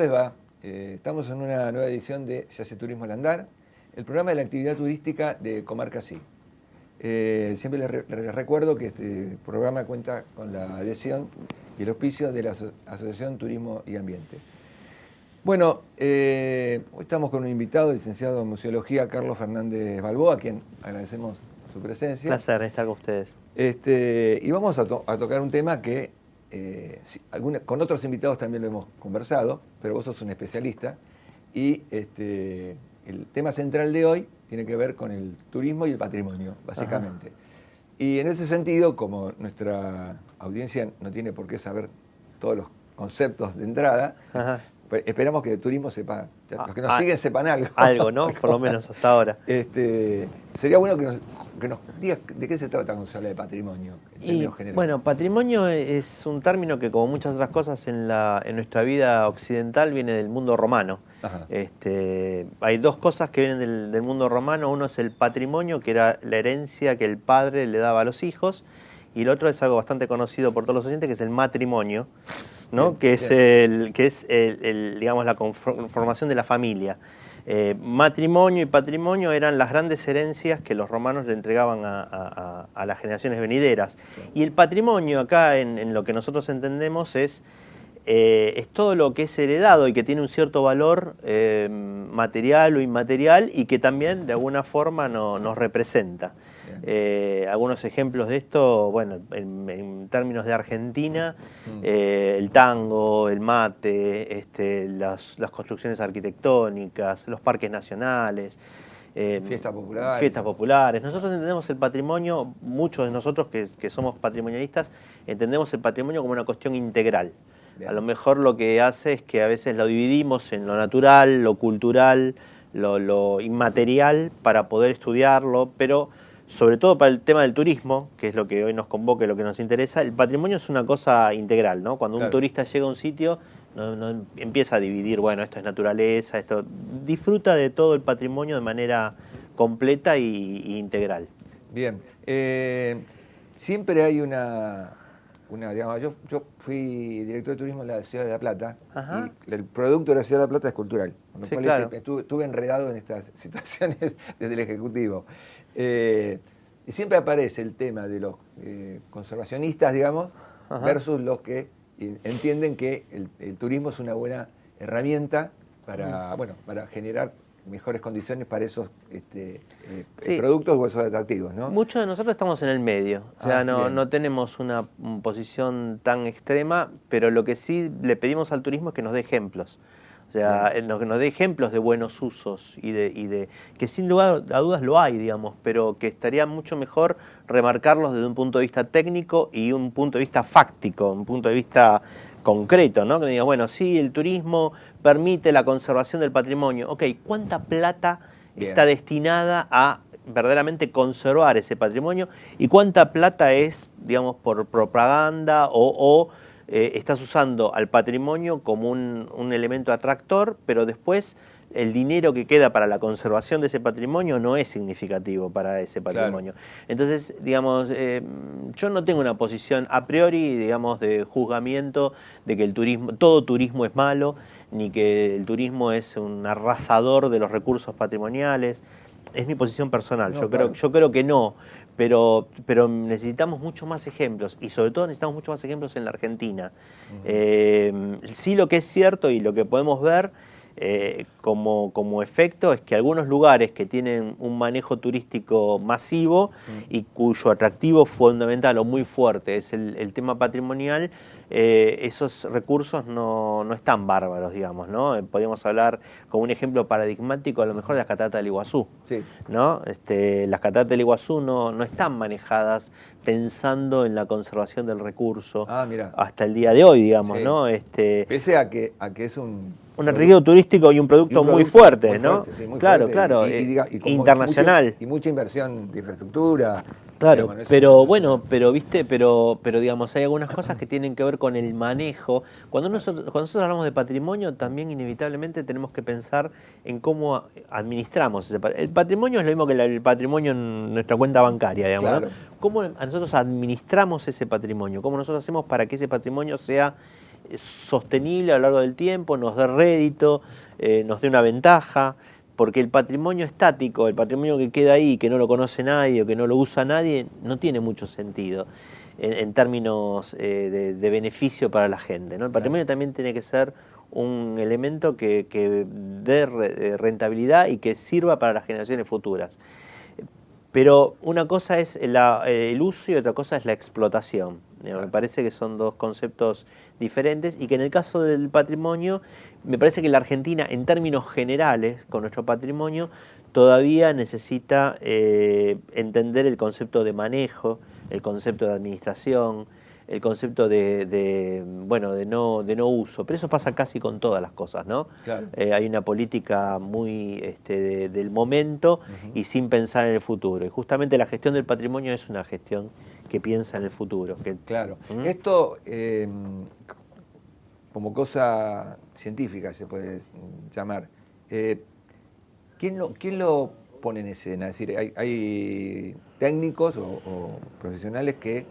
les va? Estamos en una nueva edición de Se hace turismo al andar, el programa de la actividad turística de Comarca Sí. Siempre les recuerdo que este programa cuenta con la adhesión y el auspicio de la Asociación Turismo y Ambiente. Bueno, hoy estamos con un invitado, el licenciado en Museología, Carlos Fernández Balboa, a quien agradecemos su presencia. Un placer estar con ustedes. Y vamos a tocar un tema que con otros invitados también lo hemos conversado, pero vos sos un especialista, y el tema central de hoy tiene que ver con el turismo y el patrimonio, básicamente. Ajá. Y en ese sentido, como nuestra audiencia no tiene por qué saber todos los conceptos de entrada, ajá, esperamos que de turismo sepan, los que nos siguen sepan algo. Algo, ¿no? Por lo menos hasta ahora. Sería bueno que nos digas de qué se trata cuando se habla de patrimonio, en términos generales. Bueno, patrimonio es un término que, como muchas otras cosas en nuestra vida occidental, viene del mundo romano. Hay dos cosas que vienen del mundo romano. Uno es el patrimonio, que era la herencia que el padre le daba a los hijos, y el otro es algo bastante conocido por todos los oyentes, que es el matrimonio, ¿no? Bien, que es digamos, la conformación de la familia. Matrimonio y patrimonio eran las grandes herencias que los romanos le entregaban a las generaciones venideras. Y el patrimonio acá, en lo que nosotros entendemos, es todo lo que es heredado y que tiene un cierto valor material o inmaterial y que también de alguna forma nos representa. Algunos ejemplos de esto, bueno, en términos de Argentina, el tango, el mate, las construcciones arquitectónicas, los parques nacionales, fiestas populares. Nosotros entendemos el patrimonio, muchos de nosotros que somos patrimonialistas, entendemos el patrimonio como una cuestión integral. Bien. A lo mejor lo que hace es que a veces lo dividimos en lo natural, lo cultural, lo inmaterial para poder estudiarlo, pero sobre todo para el tema del turismo, que es lo que hoy nos convoca y lo que nos interesa, el patrimonio es una cosa integral, ¿no? Cuando un turista llega a un sitio, no empieza a dividir, bueno, esto es naturaleza, esto disfruta de todo el patrimonio de manera completa y integral. Bien. Siempre hay digamos, yo fui director de turismo en la ciudad de La Plata. Ajá. Y el producto de la ciudad de La Plata es cultural. Con lo cual claro, estuve enredado en estas situaciones desde el Ejecutivo. Y siempre aparece el tema de los conservacionistas, digamos, ajá, versus los que entienden que el turismo es una buena herramienta para, para generar mejores condiciones para esos productos o esos atractivos, ¿no? Muchos de nosotros estamos en el medio, o sea, no tenemos una posición tan extrema, pero lo que sí le pedimos al turismo es que nos dé ejemplos. O sea, que nos dé ejemplos de buenos usos y de que sin lugar a dudas lo hay, digamos, pero que estaría mucho mejor remarcarlos desde un punto de vista técnico y un punto de vista fáctico, un punto de vista concreto, ¿no? Que diga, bueno, sí, el turismo permite la conservación del patrimonio. Ok, ¿cuánta plata está destinada a verdaderamente conservar ese patrimonio? ¿Y cuánta plata es, digamos, por propaganda o estás usando al patrimonio como un elemento atractor, pero después el dinero que queda para la conservación de ese patrimonio no es significativo para ese patrimonio? Claro. Entonces, digamos, yo no tengo una posición a priori, digamos, de juzgamiento de que todo turismo es malo, ni que el turismo es un arrasador de los recursos patrimoniales. Es mi posición personal, yo creo que no. Pero necesitamos muchos más ejemplos y sobre todo necesitamos muchos más ejemplos en la Argentina. Sí, lo que es cierto y lo que podemos ver como efecto es que algunos lugares que tienen un manejo turístico masivo y cuyo atractivo fundamental o muy fuerte es el tema patrimonial, esos recursos no están bárbaros, digamos, ¿no? Podríamos hablar como un ejemplo paradigmático a lo mejor de las cataratas del Iguazú, sí, ¿no? Las cataratas del Iguazú no están manejadas pensando en la conservación del recurso hasta el día de hoy, digamos, sí, ¿no? Pese a que es un atractivo turístico y un producto muy fuerte, ¿no? Sí, muy claro, fuerte, claro, y internacional. Mucha inversión de infraestructura. Claro, digamos, pero bueno, pero digamos, hay algunas cosas que tienen que ver con el manejo. Cuando nosotros hablamos de patrimonio, también inevitablemente tenemos que pensar en cómo administramos ese patrimonio. El patrimonio es lo mismo que el patrimonio en nuestra cuenta bancaria, digamos, claro, ¿no? ¿Cómo nosotros administramos ese patrimonio? ¿Cómo nosotros hacemos para que ese patrimonio sea sostenible a lo largo del tiempo, nos dé rédito, nos dé una ventaja, porque el patrimonio estático, el patrimonio que queda ahí, que no lo conoce nadie o que no lo usa nadie, no tiene mucho sentido en términos de beneficio para la gente, ¿no? El patrimonio también tiene que ser un elemento que dé rentabilidad y que sirva para las generaciones futuras. Pero una cosa es el uso y otra cosa es la explotación. Me parece que son dos conceptos diferentes y que en el caso del patrimonio, me parece que la Argentina, en términos generales, con nuestro patrimonio, todavía necesita entender el concepto de manejo, el concepto de administración, el concepto de no uso. Pero eso pasa casi con todas las cosas, ¿no? Claro. Hay una política muy del momento y sin pensar en el futuro. Y justamente la gestión del patrimonio es una gestión que piensa en el futuro. Claro. Esto, como cosa científica se puede llamar, ¿quién lo pone en escena? Es decir, hay técnicos o profesionales que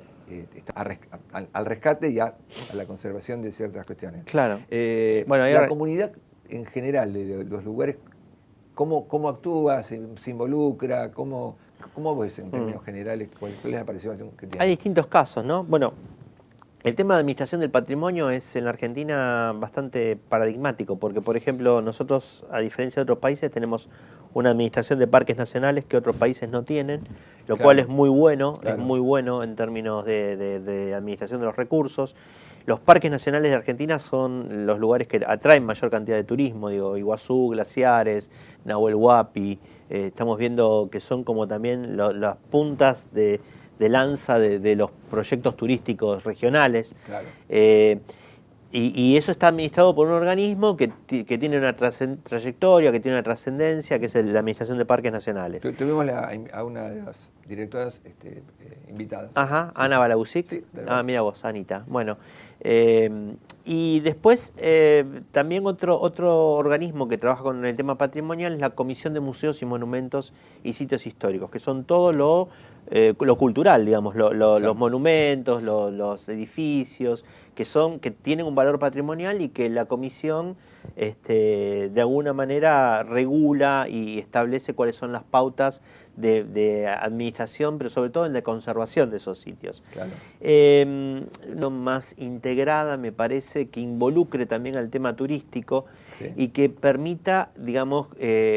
al rescate y a la conservación de ciertas cuestiones. Claro. La comunidad en general de los lugares, ¿cómo actúa? ¿Se involucra? ¿Cómo ves en términos generales? ¿Cuál es la participación que tiene? Hay distintos casos, ¿no? Bueno, el tema de administración del patrimonio es en la Argentina bastante paradigmático, porque, por ejemplo, nosotros, a diferencia de otros países, tenemos una administración de parques nacionales que otros países no tienen, lo cual es muy bueno, en términos de administración de los recursos. Los parques nacionales de Argentina son los lugares que atraen mayor cantidad de turismo, digo, Iguazú, Glaciares, Nahuel Huapi. Estamos viendo que son como también las puntas de lanza de los proyectos turísticos regionales. Claro. Y eso está administrado por un organismo que tiene una trayectoria, que tiene una trascendencia, que es la Administración de Parques Nacionales. Tuvimos a una de las directoras invitadas. Ajá, Ana Balagusic. Sí, mira vos, Anita. Bueno, y después también otro organismo que trabaja con el tema patrimonial es la Comisión de Museos y Monumentos y Sitios Históricos, que son todo lo cultural, digamos, los monumentos, los edificios, que tienen un valor patrimonial y que la comisión de alguna manera regula y establece cuáles son las pautas de administración, pero sobre todo en la conservación de esos sitios. Claro. No más integrada, me parece, que involucre también al tema turístico y que permita, digamos,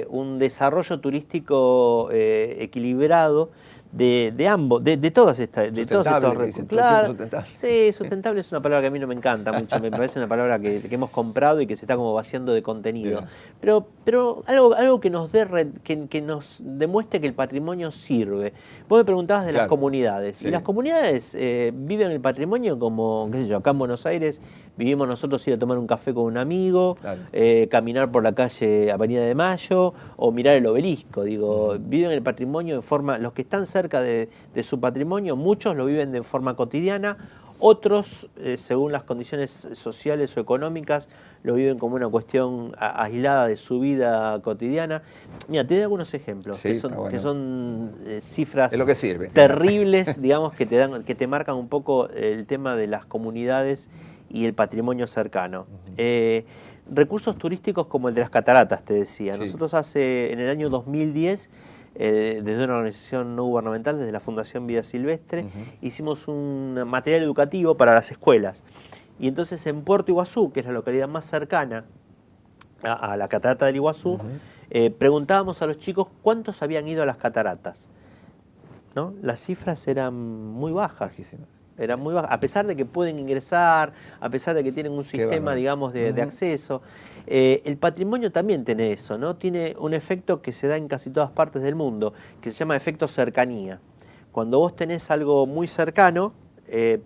un desarrollo turístico equilibrado de ambos, de todos estos recursos. Claro, sí, sustentable es una palabra que a mí no me encanta mucho, me parece una palabra que hemos comprado y que se está como vaciando de contenido. Pero algo que nos que nos demuestre que el patrimonio sirve. Vos me preguntabas de las comunidades, y las comunidades viven el patrimonio como, qué sé yo, acá en Buenos Aires vivimos nosotros ir a tomar un café con un amigo, caminar por la calle Avenida de Mayo o mirar el obelisco. Digo, viven el patrimonio de forma, los que están cerca de su patrimonio, muchos lo viven de forma cotidiana, otros, según las condiciones sociales o económicas, lo viven como una cuestión aislada de su vida cotidiana. Mira, te doy algunos ejemplos, que son cifras es lo que sirve, terribles, digamos, que te marcan un poco el tema de las comunidades y el patrimonio cercano. Recursos turísticos como el de las cataratas, te decía. Nosotros en el año 2010, desde una organización no gubernamental, desde la Fundación Vida Silvestre, hicimos un material educativo para las escuelas. Y entonces en Puerto Iguazú, que es la localidad más cercana a la catarata del Iguazú, preguntábamos a los chicos cuántos habían ido a las cataratas, ¿no? Las cifras eran muy bajas. Eran muy bajas, a pesar de que pueden ingresar, a pesar de que tienen un sistema, digamos, de acceso. El patrimonio también tiene eso, ¿no? Tiene un efecto que se da en casi todas partes del mundo, que se llama efecto cercanía. Cuando vos tenés algo muy cercano,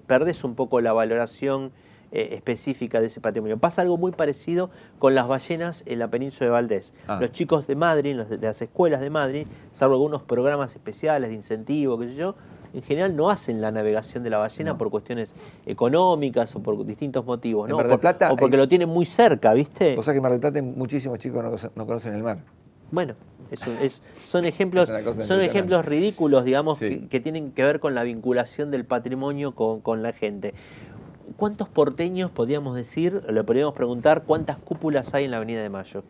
perdés un poco la valoración específica de ese patrimonio. Pasa algo muy parecido con las ballenas en la península de Valdés. Los chicos de Madrid, de las escuelas de Madrid, salvo algunos programas especiales de incentivo, qué sé yo, en general no hacen la navegación de la ballena por cuestiones económicas o por distintos motivos, ¿no? En Mar del Plata, o porque lo tienen muy cerca, ¿viste? O sea que en Mar del Plata muchísimos chicos no conocen el mar. Bueno, son ejemplos ridículos, digamos, que tienen que ver con la vinculación del patrimonio con la gente. ¿cuántos porteños podríamos decir, le podríamos preguntar cuántas cúpulas hay en la Avenida de Mayo?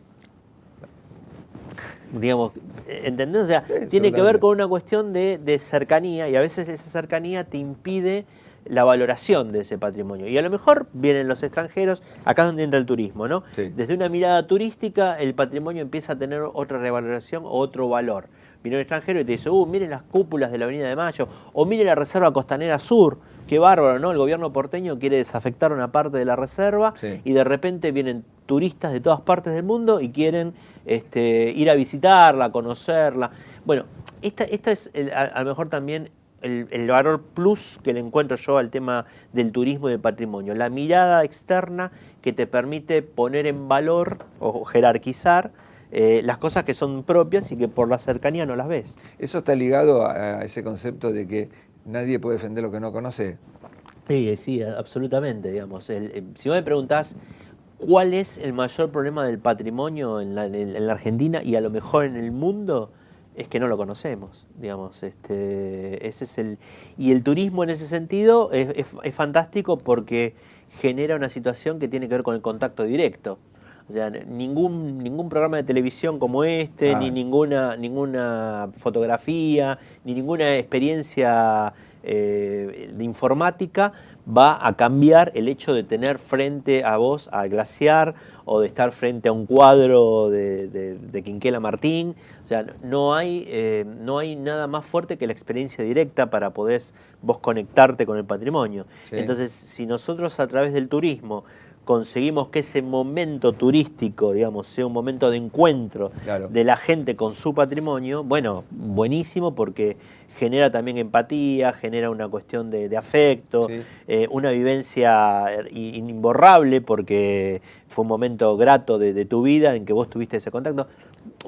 Digamos, ¿entendés? O sea, sí, tiene que ver con una cuestión de cercanía, y a veces esa cercanía te impide la valoración de ese patrimonio. Y a lo mejor vienen los extranjeros, acá es donde entra el turismo, ¿no? Sí. Desde una mirada turística, el patrimonio empieza a tener otra revaloración, otro valor. Viene un extranjero y te dice, miren las cúpulas de la Avenida de Mayo, o miren la Reserva Costanera Sur, qué bárbaro, ¿no? El gobierno porteño quiere desafectar una parte de la reserva, sí, y de repente vienen turistas de todas partes del mundo y quieren ir a visitarla, conocerla. Bueno, esta es a lo mejor también el valor plus que le encuentro yo al tema del turismo y del patrimonio. La mirada externa que te permite poner en valor o jerarquizar las cosas que son propias y que por la cercanía no las ves. Eso está ligado a ese concepto de que nadie puede defender lo que no conoce. Sí, absolutamente, digamos. Si vos me preguntás cuál es el mayor problema del patrimonio en la Argentina y a lo mejor en el mundo, es que no lo conocemos, digamos. Ese es y el turismo en ese sentido es fantástico porque genera una situación que tiene que ver con el contacto directo. O sea, ningún programa de televisión como ni ninguna fotografía, ni ninguna experiencia de informática va a cambiar el hecho de tener frente a vos al glaciar o de estar frente a un cuadro de Quinquela Martín. O sea, no hay nada más fuerte que la experiencia directa para poder vos conectarte con el patrimonio. Sí. Entonces, si nosotros a través del turismo conseguimos que ese momento turístico, digamos, sea un momento de encuentro, claro, de la gente con su patrimonio, bueno, buenísimo, porque genera también empatía, genera una cuestión de afecto, sí, una vivencia imborrable, porque fue un momento grato de tu vida en que vos tuviste ese contacto.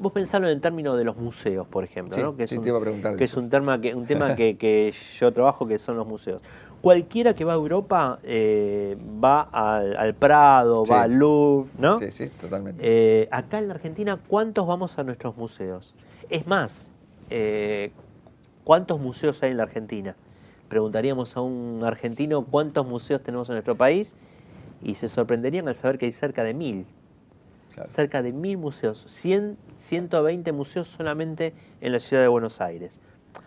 Vos pensalo en términos de los museos, por ejemplo, sí, ¿no? Que es un tema que yo trabajo, que son los museos. Cualquiera que va a Europa va al Prado, sí, va al Louvre, ¿no? Sí, sí, totalmente. Acá en la Argentina, ¿cuántos vamos a nuestros museos? Es más, ¿cuántos museos hay en la Argentina? Preguntaríamos a un argentino cuántos museos tenemos en nuestro país y se sorprenderían al saber que hay cerca de 1000. Claro. Cerca de 1000 museos, 120 museos solamente en la ciudad de Buenos Aires.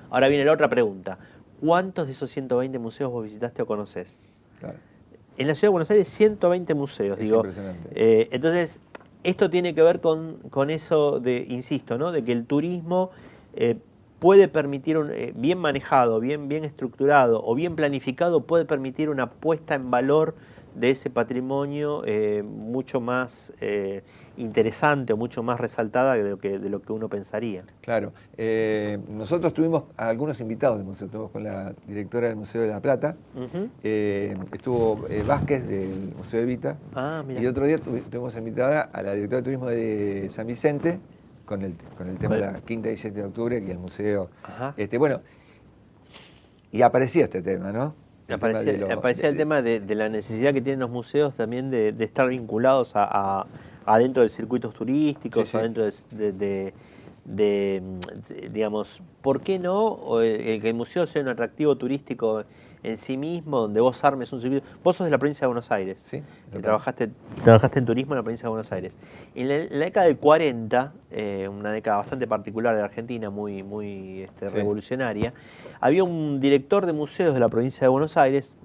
Ahora viene la otra pregunta. ¿Cuántos de esos 120 museos vos visitaste o conocés? Claro. En la ciudad de Buenos Aires, 120 museos, digo. Impresionante. Entonces, esto tiene que ver con eso insisto, ¿no? De que el turismo puede permitir, bien manejado, bien estructurado o bien planificado, puede permitir una puesta en valor de ese patrimonio mucho más interesante o mucho más resaltada de lo que uno pensaría. Claro. Nosotros tuvimos a algunos invitados del museo. Estuvimos con la directora del Museo de La Plata, estuvo Vázquez del Museo de Evita, y otro día tuvimos invitada a la directora de turismo de San Vicente con el tema de la 5 y 7 de octubre y el museo. Bueno, y aparecía este tema, ¿no? Aparecía el tema de la necesidad que tienen los museos también de estar vinculados adentro de circuitos turísticos, sí, sí, adentro digamos, ¿por qué no que el museo sea un atractivo turístico en sí mismo, donde vos armes un circuito? Vos sos de la provincia de Buenos Aires, sí, trabajaste en turismo en la provincia de Buenos Aires. En la década del 40, una década bastante particular de Argentina, muy sí, revolucionaria, había un director de museos de la provincia de Buenos Aires,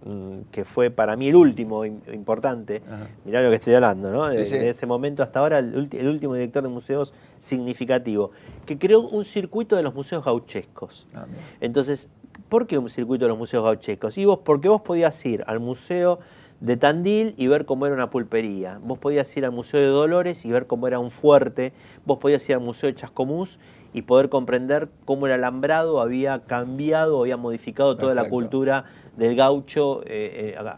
que fue para mí el último importante. Ajá. Mirá lo que estoy hablando, ¿no? Sí, sí. De ese momento hasta ahora, el último director de museos significativo, que creó un circuito de los museos gauchescos. Entonces, ¿por qué un circuito de los museos gauchescos? Porque vos podías ir al museo de Tandil y ver cómo era una pulpería. Vos podías ir al Museo de Dolores y ver cómo era un fuerte. Vos podías ir al Museo de Chascomús y poder comprender cómo el alambrado había cambiado, había modificado toda la cultura del gaucho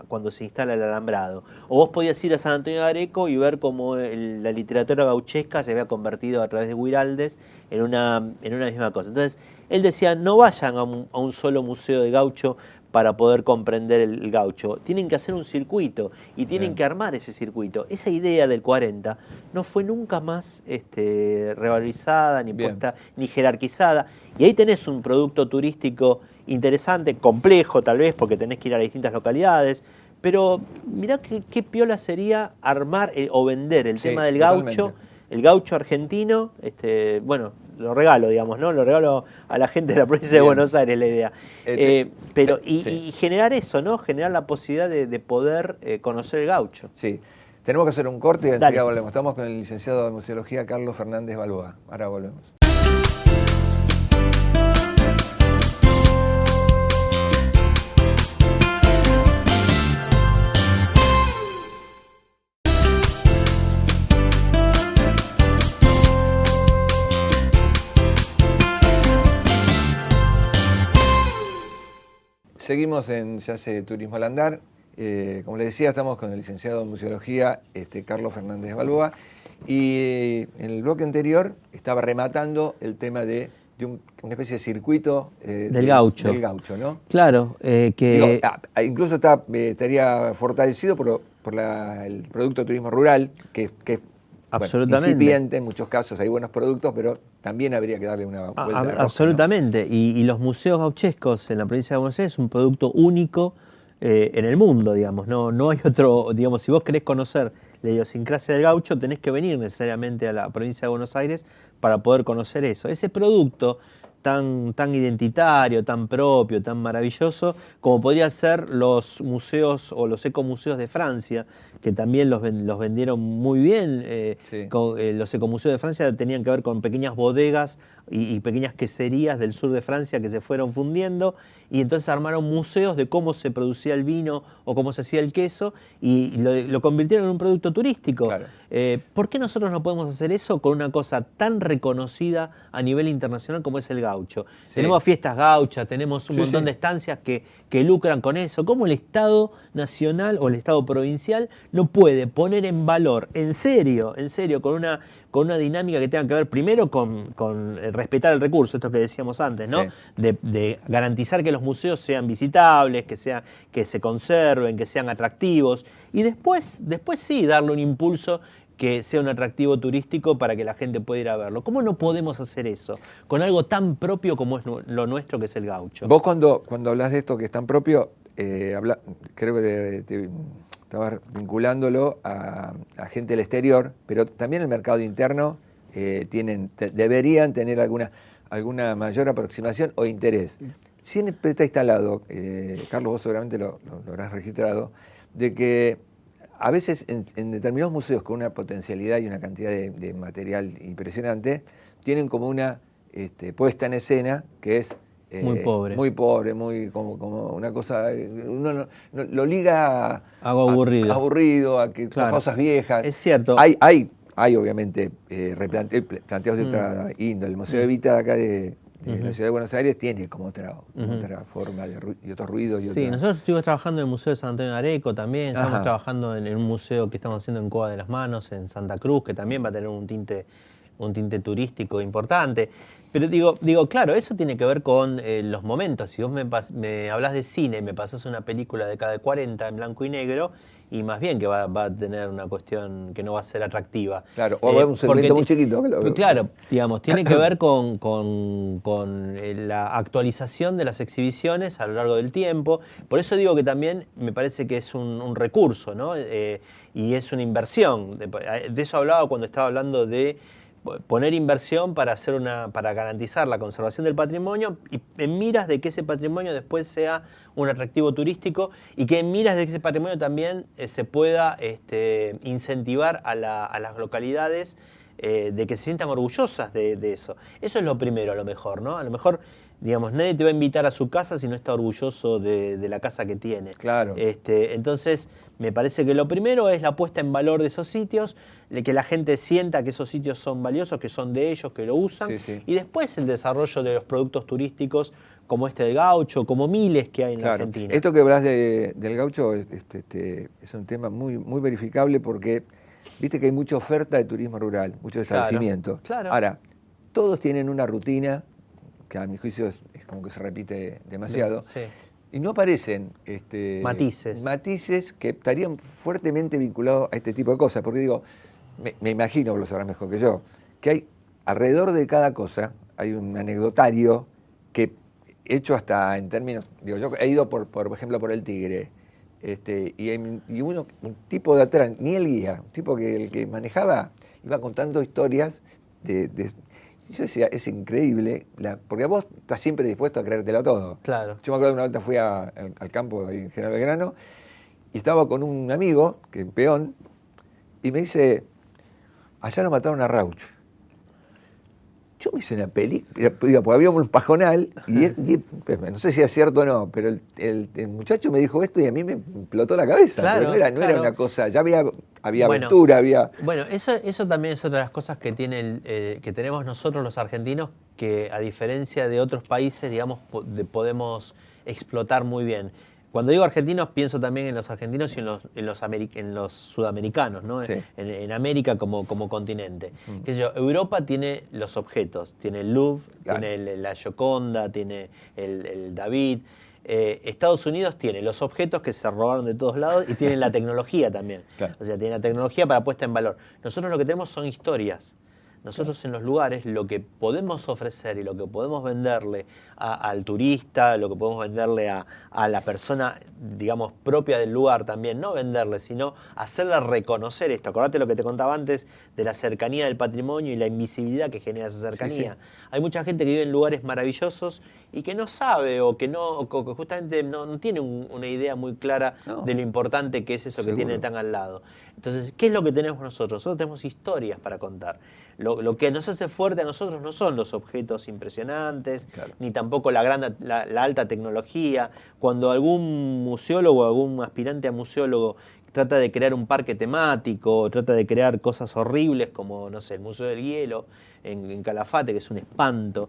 cuando se instala el alambrado. O vos podías ir a San Antonio de Areco y ver cómo la literatura gauchesca se había convertido a través de Guiraldes en una misma cosa. Entonces, él decía, no vayan a un solo museo de gaucho para poder comprender el gaucho. Tienen que hacer un circuito y tienen que armar ese circuito. Esa idea del 40 no fue nunca más revalorizada, ni puesta, ni jerarquizada. Y ahí tenés un producto turístico interesante, complejo tal vez, porque tenés que ir a distintas localidades, Pero mirá qué piola sería armar o vender el tema del gaucho, totalmente. El gaucho argentino, bueno, lo regalo, digamos, ¿no? Lo regalo a la gente de la provincia de Buenos Aires, la idea. Y generar eso, ¿no? Generar la posibilidad de poder conocer el gaucho. Sí. Tenemos que hacer un corte y enseguida volvemos. Estamos con el licenciado de Museología Carlos Fernández Balboa. Ahora volvemos. Seguimos en Se hace turismo al andar. Como les decía, estamos con el licenciado en Museología, Carlos Fernández Balboa, y en el bloque anterior estaba rematando el tema de una especie de circuito del gaucho, ¿no? Claro, que... Digo, incluso estaría fortalecido por el producto de turismo rural, que es absolutamente. Bueno, incipiente, en muchos casos hay buenos productos, pero también habría que darle una vuelta de rosca, absolutamente, ¿no? Y los museos gauchescos en la provincia de Buenos Aires es un producto único en el mundo, digamos. No hay otro, digamos, si vos querés conocer la idiosincrasia del gaucho, tenés que venir necesariamente a la provincia de Buenos Aires para poder conocer eso. Ese producto tan identitario, tan propio, tan maravilloso, como podría ser los museos o los ecomuseos de Francia, que también los vendieron muy bien. Sí. Los ecomuseos de Francia tenían que ver con pequeñas bodegas y pequeñas queserías del sur de Francia que se fueron fundiendo, y entonces armaron museos de cómo se producía el vino o cómo se hacía el queso, y lo convirtieron en un producto turístico. Claro. ¿Por qué nosotros no podemos hacer eso con una cosa tan reconocida a nivel internacional como es el gaucho? Sí. Tenemos fiestas gauchas, tenemos un montón de estancias que lucran con eso. ¿Cómo el Estado nacional o el Estado provincial no puede poner en valor, en serio, con una dinámica que tenga que ver primero con respetar el recurso, esto que decíamos antes, ¿no? Sí. De garantizar que los museos sean visitables, que se conserven, que sean atractivos, y después sí darle un impulso que sea un atractivo turístico para que la gente pueda ir a verlo. ¿Cómo no podemos hacer eso con algo tan propio como es lo nuestro, que es el gaucho? Vos cuando hablas de esto que es tan propio, creo que te estabas vinculándolo a gente del exterior, pero también el mercado interno deberían tener alguna mayor aproximación o interés. Siempre está instalado, Carlos, vos seguramente lo habrás registrado, de que a veces en determinados museos con una potencialidad y una cantidad de material impresionante, tienen como una puesta en escena que es muy pobre, muy como una cosa, uno lo liga algo aburrido, a que cosas viejas. Es cierto. Hay obviamente planteados de otra índole. El Museo de Vita de acá de la Ciudad de Buenos Aires tiene como otra forma y otros ruidos. Nosotros estuvimos trabajando en el Museo de San Antonio de Areco también, estamos trabajando en un museo que estamos haciendo en Cueva de las Manos, en Santa Cruz, que también va a tener un tinte turístico importante. Pero digo, claro, eso tiene que ver con los momentos. Si vos me hablas de cine, me pasás una película de década de 40 en blanco y negro, y más bien que va a tener una cuestión que no va a ser atractiva. Claro, o un segmento muy chiquito. Claro, digamos, tiene que ver con la actualización de las exhibiciones a lo largo del tiempo. Por eso digo que también me parece que es un recurso, ¿no? Y es una inversión. De eso hablaba cuando estaba hablando de poner inversión para garantizar la conservación del patrimonio, y en miras de que ese patrimonio después sea un atractivo turístico, y que en miras de que ese patrimonio también se pueda incentivar a las localidades de que se sientan orgullosas de eso. Eso es lo primero, a lo mejor, ¿no? A lo mejor, digamos, nadie te va a invitar a su casa si no está orgulloso de la casa que tiene. Claro. Entonces, me parece que lo primero es la puesta en valor de esos sitios, de que la gente sienta que esos sitios son valiosos, que son de ellos, que lo usan, y después el desarrollo de los productos turísticos como este del gaucho, como miles que hay en la Argentina. Esto que hablas del gaucho es un tema muy, muy verificable, porque viste que hay mucha oferta de turismo rural, muchos establecimientos. Claro. Ahora, todos tienen una rutina que a mi juicio es como que se repite demasiado. Sí. Y no aparecen matices que estarían fuertemente vinculados a este tipo de cosas. Porque digo, me imagino, vos lo sabrás mejor que yo, que hay alrededor de cada cosa, hay un anecdotario que, hecho hasta en términos, digo, yo he ido por ejemplo por el Tigre, y un tipo de atrás, ni el guía, un tipo el que manejaba, iba contando historias yo decía, es increíble, porque vos estás siempre dispuesto a creértelo todo. Claro. Yo me acuerdo que una vez fui al campo ahí en General Belgrano y estaba con un amigo, que peón, y me dice, allá lo mataron a Rauch. Yo me hice una película, porque había un pajonal, y no sé si es cierto o no, pero el muchacho me dijo esto y a mí me explotó la cabeza. Claro, no era una cosa, ya había bueno, aventura, había... Bueno, eso también es otra de las cosas que que tenemos nosotros los argentinos, que a diferencia de otros países, digamos, podemos explotar muy bien. Cuando digo argentinos, pienso también en los argentinos y en los sudamericanos, ¿no? Sí. En América como continente. ¿Qué sé yo? Europa tiene los objetos, tiene el Louvre, Claro. tiene la Gioconda, tiene el David. Estados Unidos tiene los objetos que se robaron de todos lados y tienen la tecnología también. Claro. O sea, tiene la tecnología para puesta en valor. Nosotros lo que tenemos son historias. Nosotros en los lugares lo que podemos ofrecer y lo que podemos venderle al turista, lo que podemos venderle a la persona, digamos, propia del lugar también, no venderle, sino hacerle reconocer esto. Acordate lo que te contaba antes de la cercanía del patrimonio y la invisibilidad que genera esa cercanía. Sí. Hay mucha gente que vive en lugares maravillosos y que no sabe o que justamente no tiene una idea muy clara de lo importante que es eso. Seguro. Que tiene tan al lado. Entonces, ¿qué es lo que tenemos nosotros? Nosotros tenemos historias para contar. Lo que nos hace fuerte a nosotros no son los objetos impresionantes, claro, ni tampoco la alta tecnología. Cuando algún museólogo, algún aspirante a museólogo trata de crear un parque temático, trata de crear cosas horribles como, no sé, el Museo del Hielo en Calafate, que es un espanto.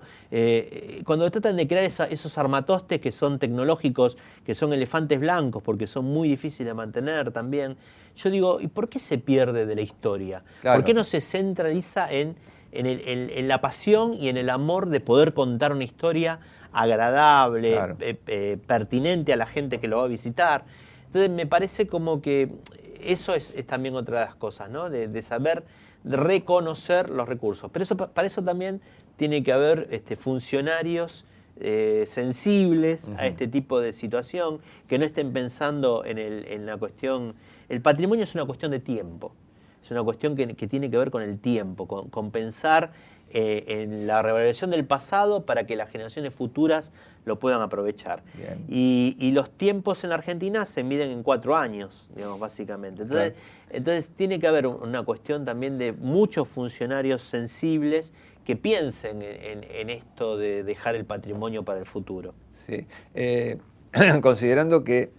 Cuando tratan de crear esos armatostes que son tecnológicos, que son elefantes blancos, porque son muy difíciles de mantener también, yo digo, ¿y por qué se pierde de la historia? Claro. ¿Por qué no se centraliza en la pasión y en el amor de poder contar una historia agradable, claro, pertinente a la gente que lo va a visitar? Entonces me parece como que eso es también otra de las cosas, ¿no? De saber reconocer los recursos. Pero para eso también tiene que haber funcionarios sensibles a este tipo de situación, que no estén pensando en la cuestión. El patrimonio es una cuestión de tiempo, es una cuestión que tiene que ver con el tiempo, con pensar en la revalorización del pasado para que las generaciones futuras lo puedan aprovechar. Y los tiempos en la Argentina se miden en 4 años, digamos, básicamente. Entonces, claro, entonces tiene que haber una cuestión también de muchos funcionarios sensibles que piensen en esto de dejar el patrimonio para el futuro. Sí. Considerando que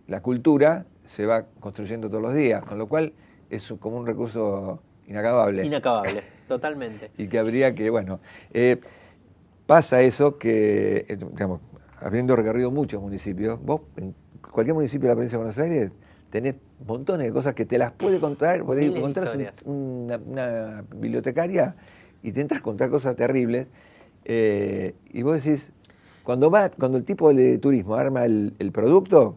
la cultura se va construyendo todos los días, con lo cual es como un recurso inacabable. Inacabable, totalmente. Y que habría que, bueno, pasa eso que, digamos, habiendo recorrido muchos municipios, vos en cualquier municipio de la provincia de Buenos Aires tenés montones de cosas que te las puede contar, por ahí encontrás una bibliotecaria y te entras a contar cosas terribles, y vos decís, cuando el tipo de turismo arma el producto,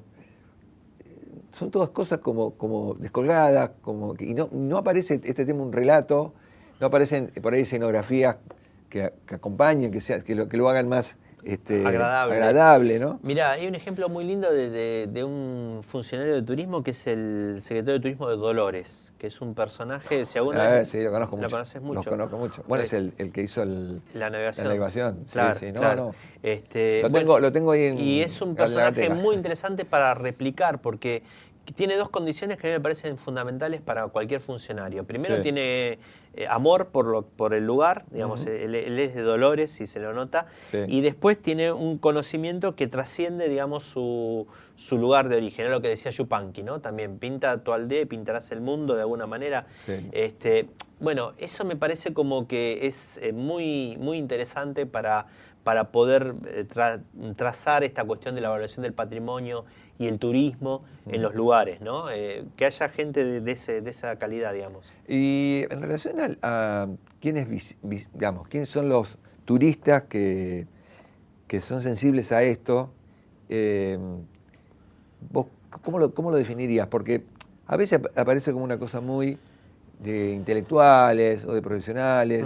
son todas cosas como descolgadas, y no aparece este tema un relato, no aparecen por ahí escenografías que acompañen, que lo hagan más agradable, ¿no? Mirá, hay un ejemplo muy lindo de un funcionario de turismo que es el secretario de Turismo de Dolores, que es un personaje, si alguna vez sí, lo conozco mucho. ¿Lo conoces mucho? Lo conozco mucho. Bueno, es el que hizo la navegación. La navegación. Claro, sí, claro. Lo tengo ahí en. Y es un personaje muy interesante para replicar, porque tiene 2 condiciones que a mí me parecen fundamentales para cualquier funcionario. Primero, sí, tiene amor por el lugar, digamos, él es de Dolores, si se lo nota, sí, y después tiene un conocimiento que trasciende, digamos, su lugar de origen. Es lo que decía Yupanqui, ¿no? También pinta tu aldea y pintarás el mundo de alguna manera. Sí. Bueno, eso me parece como que es muy, muy interesante para poder trazar esta cuestión de la valoración del patrimonio y el turismo en los lugares, ¿no? Que haya gente de esa calidad, digamos. Y en relación a quiénes son los turistas que son sensibles a esto, ¿vos cómo lo definirías? Porque a veces aparece como una cosa muy de intelectuales o de profesionales.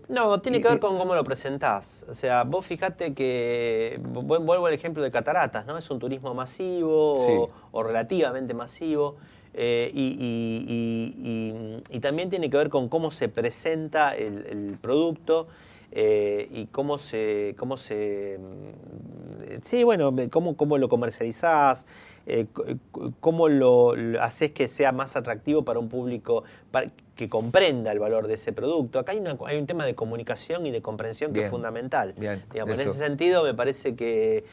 No, tiene que ver con cómo lo presentás. O sea, vos fijate que, vuelvo al ejemplo de Cataratas, ¿no? Es un turismo masivo o relativamente masivo. Y también tiene que ver con cómo se presenta el producto y cómo lo comercializás, cómo lo haces que sea más atractivo para un público que comprenda el valor de ese producto. Acá hay un tema de comunicación y de comprensión que es fundamental. Digamos, en ese sentido me parece que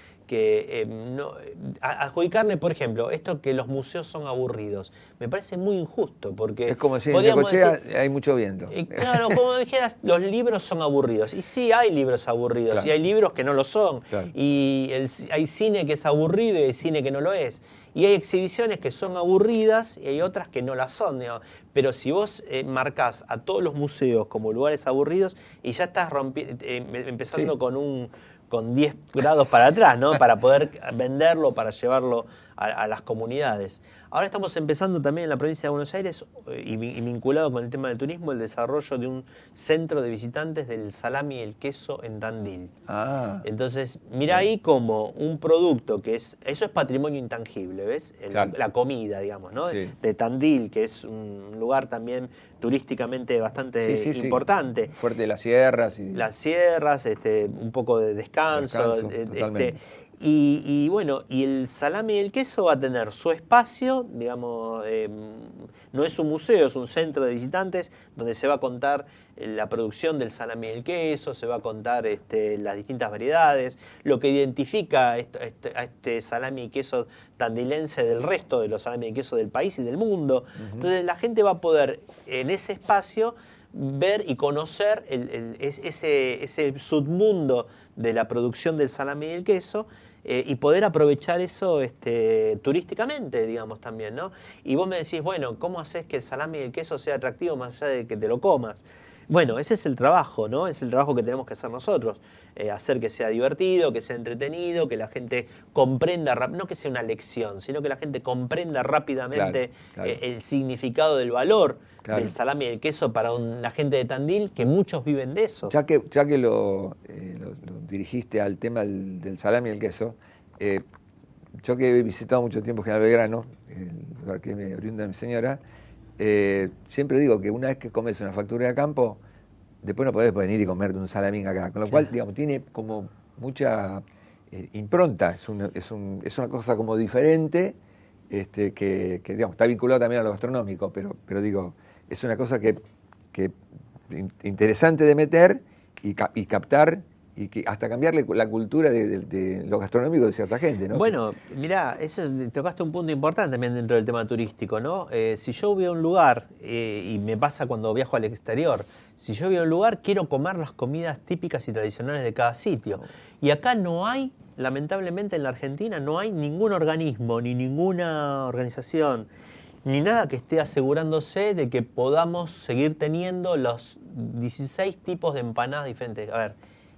adjudicarle, por ejemplo, esto que los museos son aburridos, me parece muy injusto, porque es como si en Necochea hay mucho viento. Claro, como dijeras, los libros son aburridos. Y sí, hay libros aburridos, claro. Y hay libros que no lo son. Claro. Y hay cine que es aburrido y hay cine que no lo es. Y hay exhibiciones que son aburridas y hay otras que no las son, digamos. Pero si vos marcás a todos los museos como lugares aburridos y ya estás empezando con 10 grados para atrás, ¿no? Para poder venderlo, para llevarlo a las comunidades. Ahora estamos empezando también en la provincia de Buenos Aires y vinculado con el tema del turismo, el desarrollo de un centro de visitantes del salami y el queso en Tandil. Entonces, mira ahí como un producto eso es patrimonio intangible, ¿ves? Claro. La comida, digamos, ¿no? Sí. De Tandil, que es un lugar también turísticamente bastante importante. Fuerte de las sierras. Las sierras, un poco de descanso. Totalmente. Y bueno, y el salami y el queso va a tener su espacio, digamos, no es un museo, es un centro de visitantes donde se va a contar la producción del salami y el queso, se va a contar las distintas variedades, lo que identifica a este salami y queso tandilense del resto de los salami y queso del país y del mundo. Entonces la gente va a poder en ese espacio ver y conocer ese submundo de la producción del salami y el queso, y poder aprovechar eso turísticamente, digamos, también, ¿no? Y vos me decís, bueno, ¿cómo haces que el salami y el queso sea atractivo más allá de que te lo comas? Bueno, ese es el trabajo, ¿no? Es el trabajo que tenemos que hacer nosotros. Hacer que sea divertido, que sea entretenido, que la gente comprenda, no que sea una lección, sino que la gente comprenda rápidamente el significado del valor del salami y el queso para la gente de Tandil, que muchos viven de eso. Ya que lo dirigiste al tema del salami y el queso, yo que he visitado mucho tiempo General Belgrano, el lugar que me brinda mi señora, siempre digo que una vez que comes una factura de campo, después no podés venir y comerte un salamín acá, con lo cual, digamos, tiene como mucha impronta, es una cosa como diferente, que digamos, está vinculado también a lo gastronómico, pero digo, es una cosa que interesante de meter y captar, y que hasta cambiarle la cultura de lo gastronómico de cierta gente, ¿no? Bueno, mirá, tocaste un punto importante también dentro del tema turístico, ¿no? Si yo voy a un lugar, y me pasa cuando viajo al exterior, si yo voy a un lugar, quiero comer las comidas típicas y tradicionales de cada sitio. Y acá no hay, lamentablemente en la Argentina, no hay ningún organismo, ni ninguna organización, ni nada que esté asegurándose de que podamos seguir teniendo los 16 tipos de empanadas diferentes. A ver,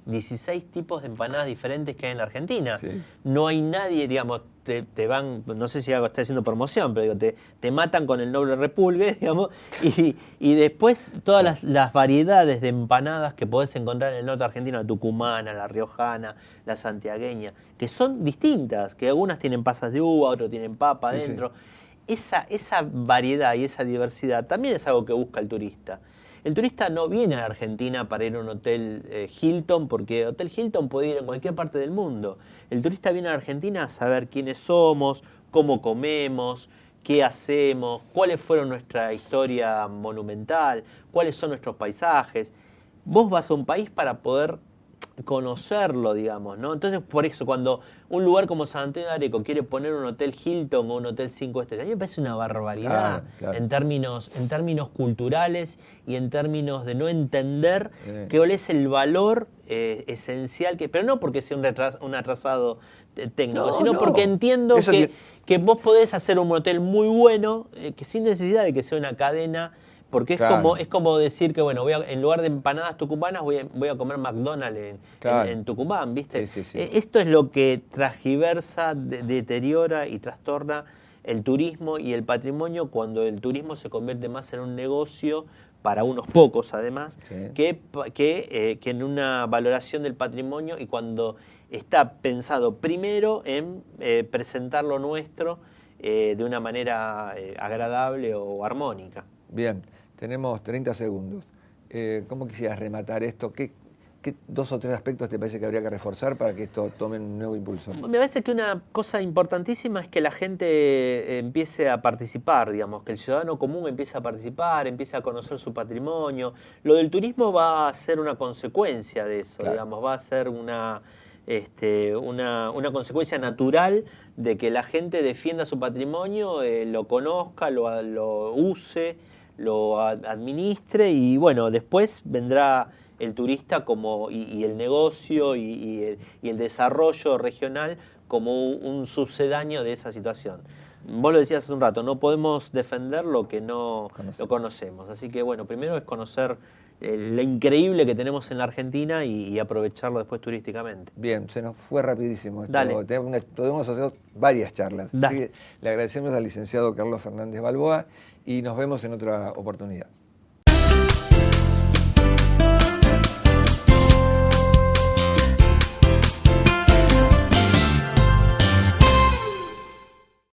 16 tipos de empanadas diferentes que hay en la Argentina. Sí. No hay nadie, digamos, te van, no sé si estoy haciendo promoción, pero digo, te matan con el noble repulgue, digamos, y después todas las variedades de empanadas que podés encontrar en el norte argentino, la tucumana, la riojana, la santiagueña, que son distintas, que algunas tienen pasas de uva, otras tienen papa adentro. Sí. Esa variedad y esa diversidad también es algo que busca el turista. El turista no viene a la Argentina para ir a un hotel Hilton, porque Hotel Hilton puede ir en cualquier parte del mundo. El turista viene a la Argentina a saber quiénes somos, cómo comemos, qué hacemos, cuáles fueron nuestra historia monumental, cuáles son nuestros paisajes. Vos vas a un país para poder conocerlo, digamos, ¿no? Entonces, por eso, cuando un lugar como San Antonio de Areco quiere poner un hotel Hilton o un hotel 5 estrellas, a mí me parece una barbaridad. Claro. En términos culturales y en términos de no entender cuál es el valor esencial, pero no porque sea un atrasado técnico, sino porque entiendo que vos podés hacer un hotel muy bueno, que sin necesidad de que sea una cadena. Porque es como decir que, bueno, en lugar de empanadas tucumanas voy a comer McDonald's en Tucumán, ¿viste? Sí. Esto es lo que transgiversa, deteriora y trastorna el turismo y el patrimonio cuando el turismo se convierte más en un negocio para unos pocos además, sí, que en una valoración del patrimonio y cuando está pensado primero en presentar lo nuestro de una manera agradable o armónica. Bien, tenemos 30 segundos. ¿Cómo quisieras rematar esto? ¿Qué 2 o 3 aspectos te parece que habría que reforzar para que esto tome un nuevo impulso? Me parece que una cosa importantísima es que la gente empiece a participar, digamos, que el ciudadano común empiece a participar, empiece a conocer su patrimonio. Lo del turismo va a ser una consecuencia de eso, claro, digamos, va a ser una consecuencia natural de que la gente defienda su patrimonio, lo conozca, lo use, lo administre y bueno, después vendrá el turista y el negocio y el desarrollo regional como un sucedáneo de esa situación. Vos lo decías hace un rato, no podemos defender lo que no lo conocemos. Así que bueno, primero es conocer lo increíble que tenemos en la Argentina y aprovecharlo después turísticamente. Bien, se nos fue rapidísimo esto. Dale. Podemos hacer varias charlas. Dale. Así que le agradecemos al licenciado Carlos Fernández Balboa y nos vemos en otra oportunidad.